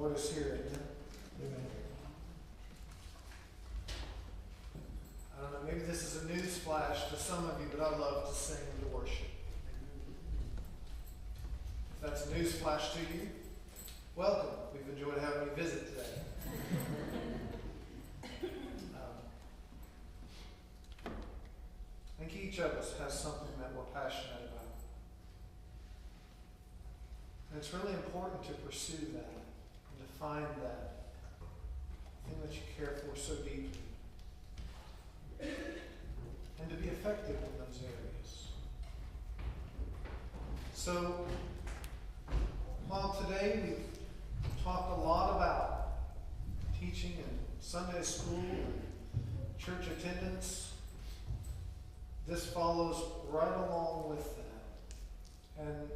Lord is here, amen. Amen. I don't know, maybe this is a news flash to some of you, but I love to sing and to worship. If that's a news flash to you, welcome. We've enjoyed having you visit today. I think each of us has something that we're passionate about. And it's really important to pursue that and to find that thing that you care for so deeply. And to be effective in those areas. So, while today we've talked a lot about teaching and Sunday school and church attendance, this follows right along with that. And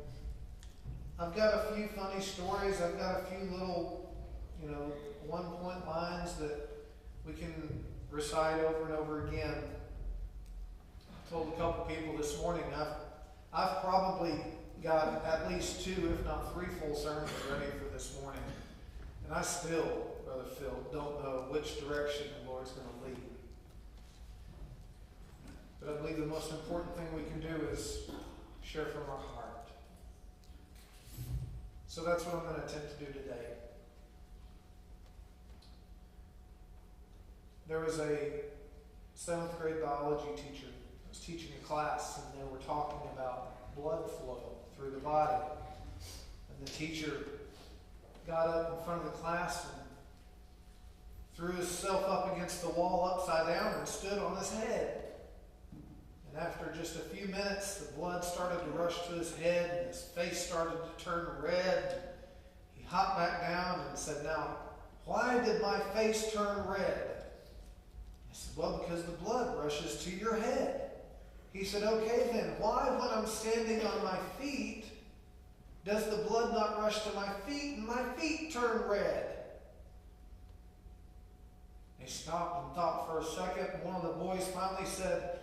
I've got a few funny stories. I've got a few little, one-point lines that we can recite over and over again. I told a couple people this morning, I've probably got at least 2, if not 3 full sermons ready for this morning. And I still, Brother Phil, don't know which direction the Lord's going to lead. But I believe the most important thing we can do is share from our heart. So that's what I'm going to attempt to do today. There was a 7th grade biology teacher who was teaching a class, and they were talking about blood flow through the body. And the teacher got up in front of the class and threw himself up against the wall upside down and stood on his head. And after just a few minutes, the blood started to rush to his head and his face started to turn red. He hopped back down and said, "Now, why did my face turn red?" I said, "Well, because the blood rushes to your head." He said, "Okay then, why when I'm standing on my feet, does the blood not rush to my feet and my feet turn red?" They stopped and thought for a second, and one of the boys finally said,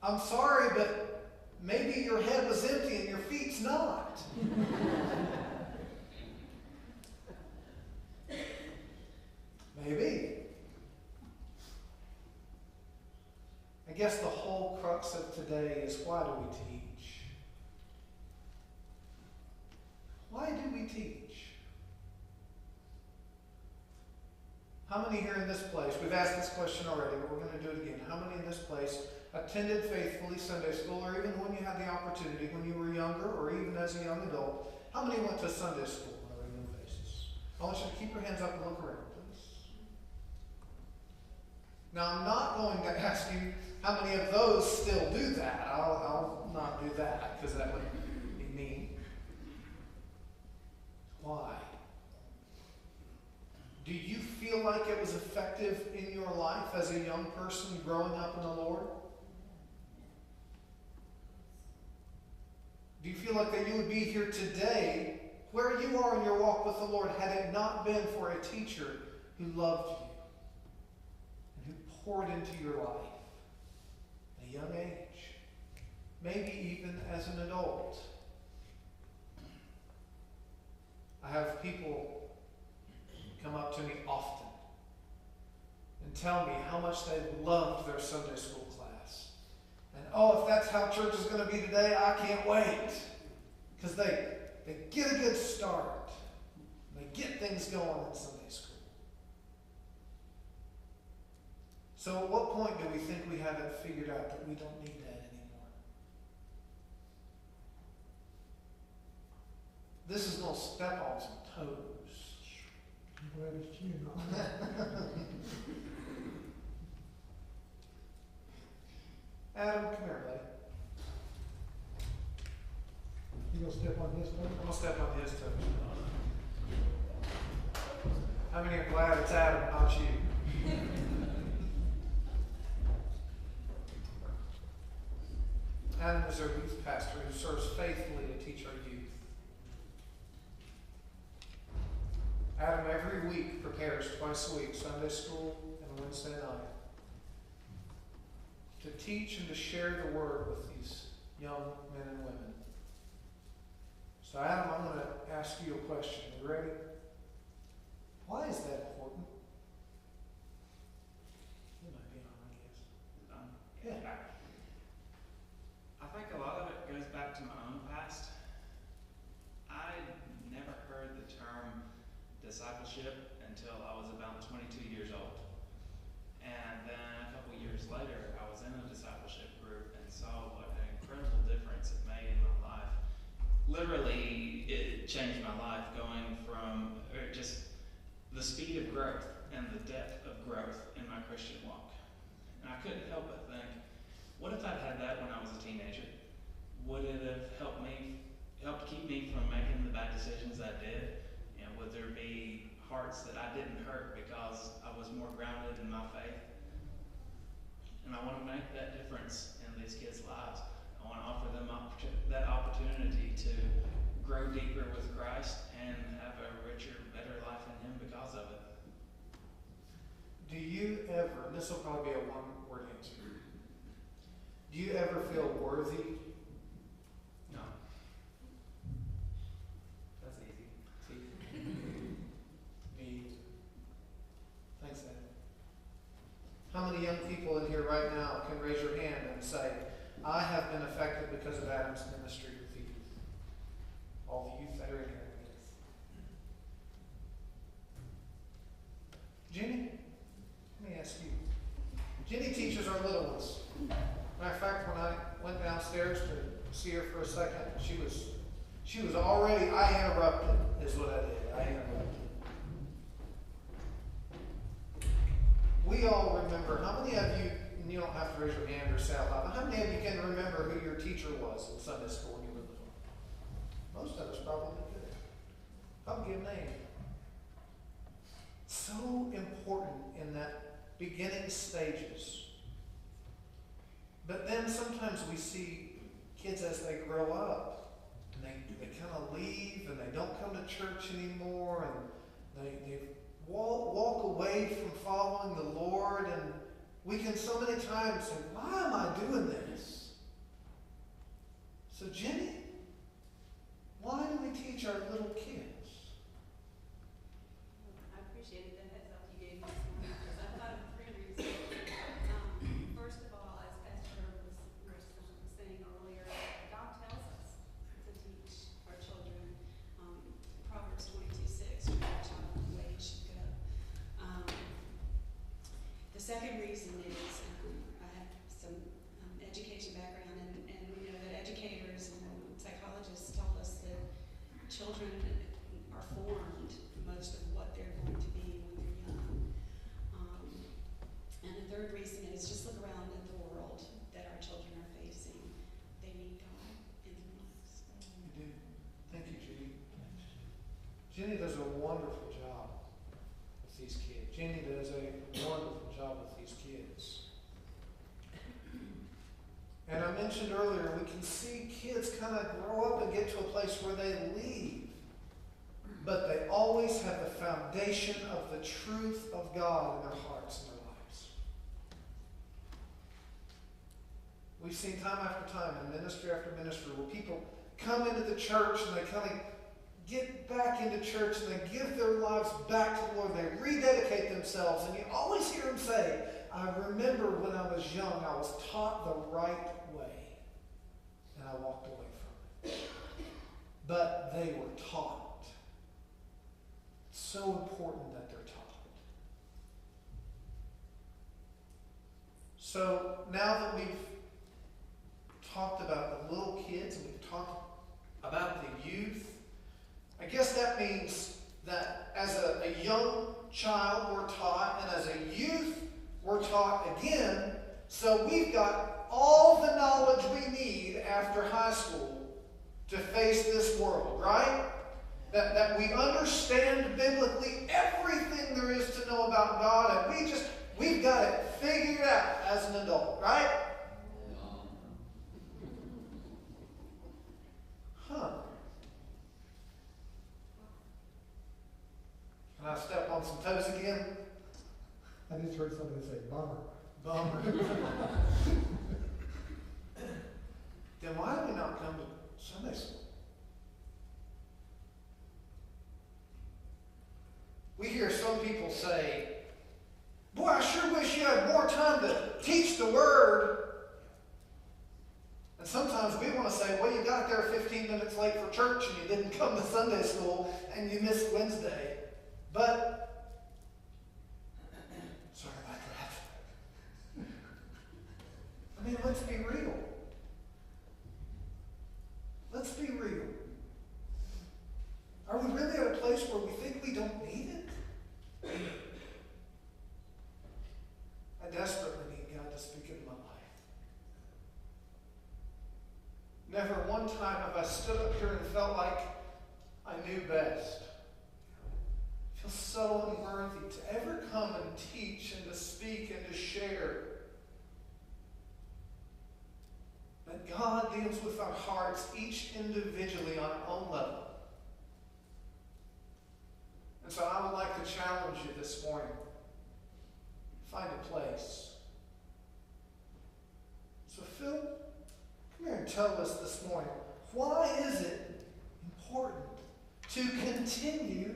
"I'm sorry, but maybe your head was empty and your feet's not." Maybe. I guess the whole crux of today is, why do we teach? Why do we teach? How many here in this place, we've asked this question already, but we're going to do it again. How many in this place attended faithfully Sunday school, or even when you had the opportunity, when you were younger, or even as a young adult, how many went to Sunday school on a regular basis? I want you to keep your hands up and look around, please. Now, I'm not going to ask you how many of those still do that. I'll not do that, because that would be mean. Why? Do you feel like it was effective in your life as a young person growing up in the Lord? Do you feel like that you would be here today, where you are in your walk with the Lord, had it not been for a teacher who loved you and who poured into your life at a young age, maybe even as an adult? I have people come up to me often and tell me how much they loved their Sunday school class. And if that's how church is going to be today, I can't wait. Because they get a good start. They get things going in Sunday school. So at what point do we think we have it figured out that we don't need that anymore? This is going to step on some toes. I'm glad it's you. Adam, come here, buddy. You gonna step on his toe? I'm going to step on his toes. How many are glad it's Adam, not you? Adam is our youth pastor who serves faithfully to teach our youth. Adam every week prepares twice a week, Sunday school and Wednesday night, to teach and to share the word with these young men and women. So Adam, I'm going to ask you a question. Are you ready? Why is that important? It might be on, I guess. Yeah. I think a lot of it goes back to my own past. I never heard the term discipleship until I was about 22 years old. And then a couple years later, I was in a discipleship group and saw what an incredible difference it made in my life. Literally, it changed my life, going from just the speed of growth and the depth of growth in my Christian walk. And I couldn't help but think, what if I'd had that when I was a teenager? Would it have helped keep me from making the bad decisions I did? And would there be hearts that I didn't hurt because I was more grounded in my faith? And I want to make that difference in these kids' lives. I want to offer them that opportunity to grow deeper with Christ and have a richer, better life in Him because of it. Do you ever, and this will probably be a one-word answer, do you ever feel worthy? No. That's easy. Me. Thanks, Ed. How many young people in here right now can raise your hand and say, I have been affected because of Adam's ministry with the youth? All the youth that are in here, I guess. Jenny, let me ask you. Jenny teaches our little ones. Matter of fact, when I went downstairs to see her for a second, she was already, I interrupted, is what I did. I interrupted. We all remember, how many of you, and you don't have to raise your hand or say out loud, but how many of you can remember who your teacher was in Sunday school when you were little? Most of us probably could. I'll give a name. So important in that beginning stages. But then sometimes we see kids as they grow up, and they kind of leave, and they don't come to church anymore, and they walk away from following the Lord, and we can so many times say, why am I doing this? So Jenny, why do we teach our little kids? I appreciated the heads up you gave me this morning, because I thought of 3 reasons. First of all, as Pastor was saying earlier, God tells us to teach our children. Proverbs 22:6, train a child in the way he should go. The second reason is I have some education background, and we know that educators and psychologists tell us that children are formed most of what they're going to be when they're young. And the third reason is just look around at the world that our children are facing. They need God in their lives. You do. Thank you, Jenny. Jenny does a wonderful job with these kids. Jenny does a wonderful job with these kids. And I mentioned earlier, we can see kids kind of grow up and get to a place where they leave. But they always have the foundation of the truth of God in their hearts and their lives. We've seen time after time in ministry after ministry where people come into the church and they kind of get back into church and they give their lives back to the Lord. They rededicate themselves. And you always hear them say, I remember when I was young, I was taught the right way. And I walked away from it. But they were taught. It's so important that they're taught. So now that we've talked about the little kids and we've talked about the youth, I guess that means that as a young child we're taught, and as a youth we're taught again. So we've got all the knowledge we need after high school to face this world, right? That we understand biblically everything there is to know about God, and we've got it figured out as an adult, right? Huh. Can I step on some toes again? I just heard somebody say, bummer. Bummer. Then why do we not come to Sunday school? We hear some people say, boy, I sure wish you had more time to teach the Word. And sometimes we want to say, well, you got there 15 minutes late for church and you didn't come to Sunday school and you missed Wednesday. But, sorry about that. I mean, let's be real. Let's be real. Are we really at a place where we think we don't need it? I desperately need God to speak into my life. Never one time have I stood up here and felt like I knew best. I feel so unworthy to ever come and teach and to speak and to share. But God deals with our hearts, each individually on our own level. And so I would like to challenge you this morning. Find a place. So Phil, come here and tell us this morning, why is it important to continue